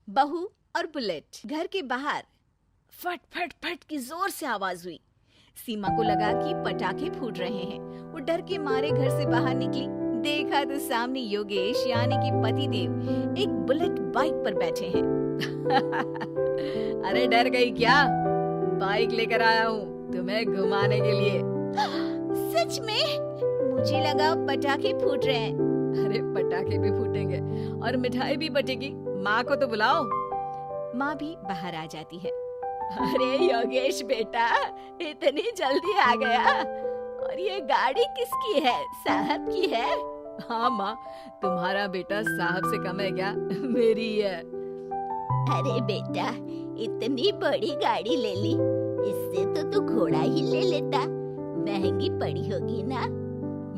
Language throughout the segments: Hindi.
बहू और बुलेट। घर के बाहर फट फट फट की जोर से आवाज हुई। सीमा को लगा कि पटाखे फूट रहे हैं। वो डर के मारे घर से बाहर निकली। देखा तो सामने योगेश यानी कि पतिदेव एक बुलेट बाइक पर बैठे हैं। अरे डर गई क्या? बाइक लेकर आया हूँ तुम्हें घुमाने के लिए। सच में? मुझे लगा पटाखे फूट रहे हैं। अरे पटाखे भी फूटेंगे और मिठाई भी बटेगी। माँ को तो बुलाओ। माँ भी बाहर आ जाती है। अरे योगेश बेटा, इतनी जल्दी आ गया। और ये गाड़ी किसकी है? साहब की है? हाँ माँ, तुम्हारा बेटा साहब से कम है क्या? मेरी है। अरे बेटा, इतनी बड़ी गाड़ी ले ली, इससे तो तू घोड़ा ही ले लेता। महंगी पड़ी होगी ना?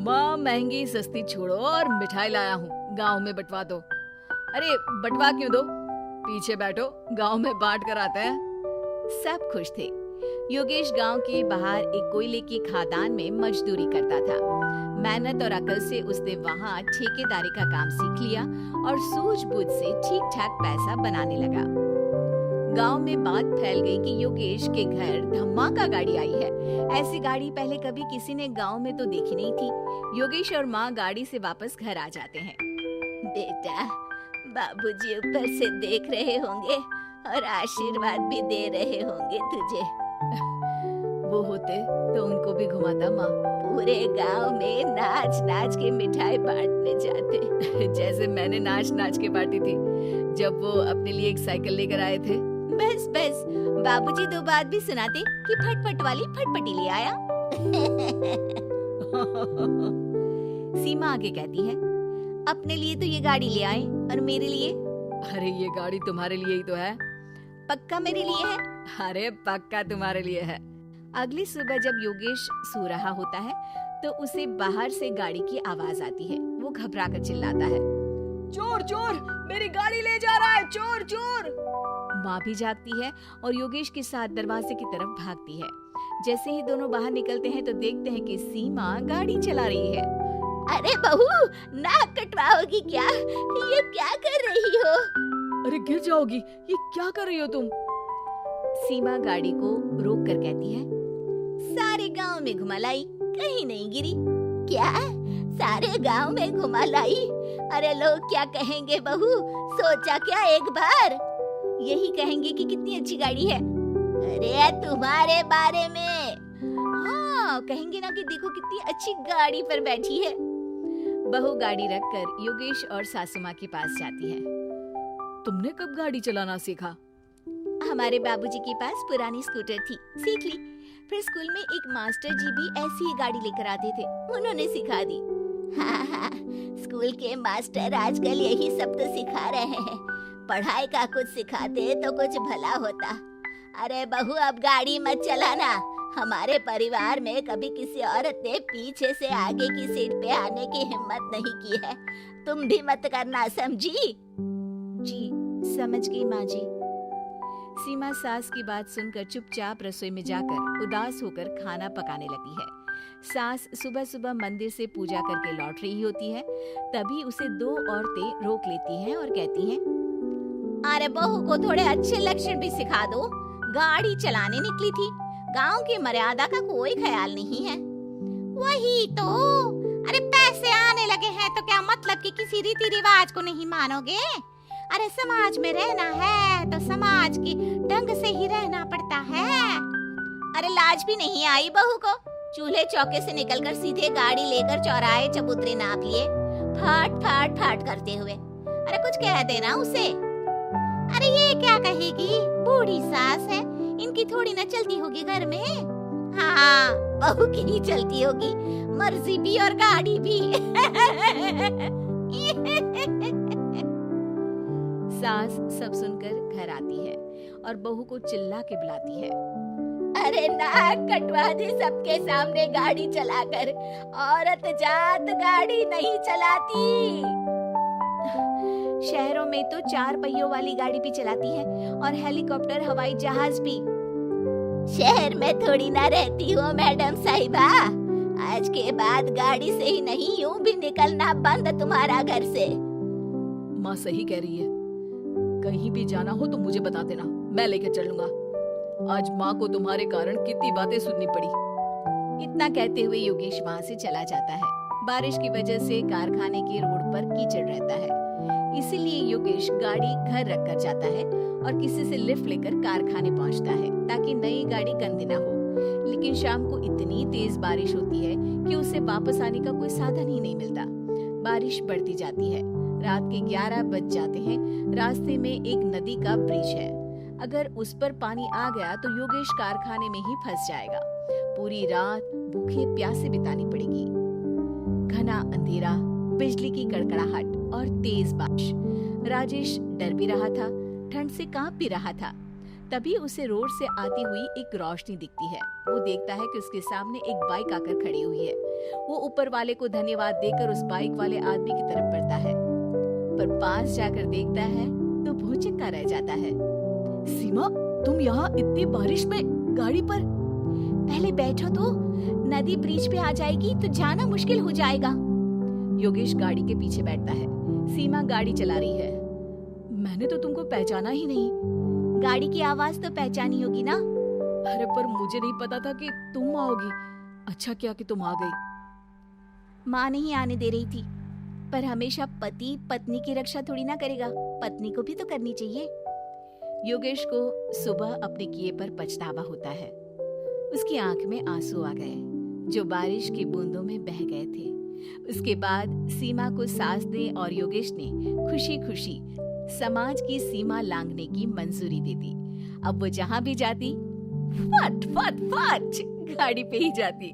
माँ महंगी सस्ती छोड़ो और मिठाई लाया हूँ, गांव में बंटवा दो। अरे बंटवा क्यों दो? पीछे बैठो, गांव में बांट कर आते हैं। सब खुश थे। योगेश गांव के बाहर एक कोयले की खदान में मजदूरी करता था। मेहनत और अकल से उसने वहां ठेकेदारी का काम सीख लिया और सूझबूझ से ठीक ठाक पैसा बनाने लगा। गांव में बात फैल गई कि योगेश के घर धमाका गाड़ी आई है। ऐसी गाड़ी पहले कभी किसी ने गांव में तो देखी नहीं थी। योगेश और माँ गाड़ी से वापस घर आ जाते हैं। बेटा, बाबूजी ऊपर से देख रहे होंगे और आशीर्वाद भी दे रहे होंगे तुझे। वो होते तो उनको भी घुमाता माँ। पूरे गांव में नाच नाच के मिठाई बांटने जाते। जैसे मैंने नाच नाच के बांटी थी जब वो अपने लिए एक साइकिल लेकर आए थे। बस बस, बाबूजी दो बात भी सुनाते कि फटफट वाली फटफटी ले आया। सीमा आगे कहती है, अपने लिए तो ये गाड़ी ले आए और मेरे लिए? अरे ये गाड़ी तुम्हारे लिए ही तो है। पक्का मेरे लिए है? अरे पक्का तुम्हारे लिए है। अगली सुबह जब योगेश सो रहा होता है तो उसे बाहर से गाड़ी की आवाज आती है। वो घबरा कर चिल्लाता है, चोर चोर, मेरी गाड़ी ले जा रहा है, चोर चोर। माँ भी जागती है और योगेश के साथ दरवाजे की तरफ भागती है। जैसे ही दोनों बाहर निकलते हैं तो देखते हैं कि सीमा गाड़ी चला रही है। अरे बहू, नाक कटवाओगी क्या? ये क्या कर रही हो? अरे गिर जाओगी, ये क्या कर रही हो तुम? सीमा गाड़ी को रोक कर कहती है, सारे गांव में घुमा लाई, कहीं नहीं गिरी। क्या? सारे गांव में घुमा लाई? अरे लोग क्या कहेंगे बहू? सोचा क्या एक बार? यही कहेंगे कि कितनी अच्छी गाड़ी है। अरे तुम्हारे बारे में। हाँ, कहेंगे ना कि देखो कितनी अच्छी गाड़ी पर बैठी है। बहू गाड़ी रखकर योगेश और सासू माँ के पास जाती है। तुमने कब गाड़ी चलाना सीखा? हमारे बाबूजी के पास पुरानी स्कूटर थी, सीख ली। फिर स्कूल में एक मास्टर जी भी ऐसी ही गाड़ी लेकर आते थे, उन्होंने सिखा दी। हाँ, स्कूल के मास्टर आजकल यही सब तो सिखा रहे हैं। पढ़ाई का कुछ सिखाते तो कुछ भला होता। अरे बहू, अब गाड़ी मत चलाना। हमारे परिवार में कभी किसी औरत ने पीछे से आगे की सीट पे आने की हिम्मत नहीं की है। तुम भी मत करना, समझी? जी, समझ गई माँ जी। सीमा सास की बात सुनकर चुपचाप रसोई में जाकर उदास होकर खाना पकाने लगी है। सास सुबह सुबह मंदिर से पूजा करके लौट रही होती है। तभी उसे दो औरतें रोक लेती हैं और कहती हैं, अरे बहू को थोड़े अच्छे लक्षण भी सिखा दो। गाड़ी चलाने निकली थी, गांव की मर्यादा का कोई ख्याल नहीं है। वही तो। अरे पैसे आने लगे हैं तो क्या मतलब कि किसी रीति रिवाज को नहीं मानोगे? अरे समाज में रहना है तो समाज की ढंग से ही रहना पड़ता है। अरे लाज भी नहीं आई बहू को? चूल्हे चौके से निकलकर सीधे गाड़ी लेकर चौराहे चबूतरे नाप लिए, फाट फाट फाट करते हुए। अरे कुछ कह देना उसे। अरे ये क्या कहेगी? बूढ़ी सास है, इनकी थोड़ी ना चलती होगी घर में। हाँ, बहू की ही चलती होगी, मर्जी भी और गाड़ी भी। सास सब सुनकर घर आती है और बहू को चिल्ला के बुलाती है, अरे नाक कटवा दी सबके सामने गाड़ी चलाकर। औरत जात गाड़ी नहीं चलाती। शहरों में तो 4 पहियों वाली गाड़ी भी चलाती है और हेलीकॉप्टर, हवाई जहाज भी। शहर में थोड़ी ना रहती हो मैडम साहिबा। आज के बाद गाड़ी से ही नहीं, यूं भी निकलना बंद तुम्हारा घर से। माँ सही कह रही है, कहीं भी जाना हो तो मुझे बता देना, मैं लेकर चल लूंगा। आज माँ को तुम्हारे कारण कितनी बातें सुननी पड़ी। इतना कहते हुए योगेश वहाँ से चला जाता है। बारिश की वजह से कारखाने के रोड पर कीचड़ रहता है, इसीलिए योगेश गाड़ी घर रख कर जाता है और किसी से लिफ्ट लेकर कारखाने पहुँचता है ताकि नई गाड़ी गंदी ना हो। लेकिन शाम को इतनी तेज बारिश होती है कि उसे वापस आने का कोई साधन ही नहीं मिलता। बारिश बढ़ती जाती है, रात के 11 बज जाते हैं। रास्ते में एक नदी का ब्रिज है, अगर उस पर पानी आ गया तो योगेश कारखाने में ही फंस जाएगा। पूरी रात भूखे प्यासे बितानी पड़ेगी। घना अंधेरा, बिजली की कड़कड़ाहट और तेज बारिश। राजेश डर भी रहा था, ठंड से कांप भी रहा था। तभी उसे रोड से आती हुई एक रोशनी दिखती है। वो देखता है कि उसके सामने एक बाइक आकर खड़ी हुई है। वो ऊपर वाले को धन्यवाद देकर उस बाइक वाले आदमी की तरफ बढ़ता है, पर पास जाकर देखता है तो भौचक्का रह जाता है। सीमा, तुम यहाँ इतनी बारिश में गाड़ी पर? पहले बैठो तो, नदी ब्रिज पे आ जाएगी तो जाना मुश्किल हो जाएगा। योगेश गाड़ी के पीछे बैठता है। सीमा गाड़ी चला रही है। मैंने तो तुमको पहचाना ही नहीं। गाड़ी की आवाज तो पहचानी होगी ना? अरे पर मुझे नहीं पता था कि तुम आओगी। अच्छा किया कि तुम आ गई। माँ नहीं आने दे रही थी, पर हमेशा पति पत्नी की रक्षा थोड़ी ना करेगा, पत्नी को भी तो करनी चाहिए। योगेश को सुबह अपने किए पर पछतावा होता है। उसकी आंख में आंसू आ गए जो बारिश की बूंदों में बह गए थे। उसके बाद सीमा को सास ने और योगेश ने खुशी खुशी समाज की सीमा लांघने की मंजूरी दे दी। अब वो जहां भी जाती फट फट फट गाड़ी पे ही जाती।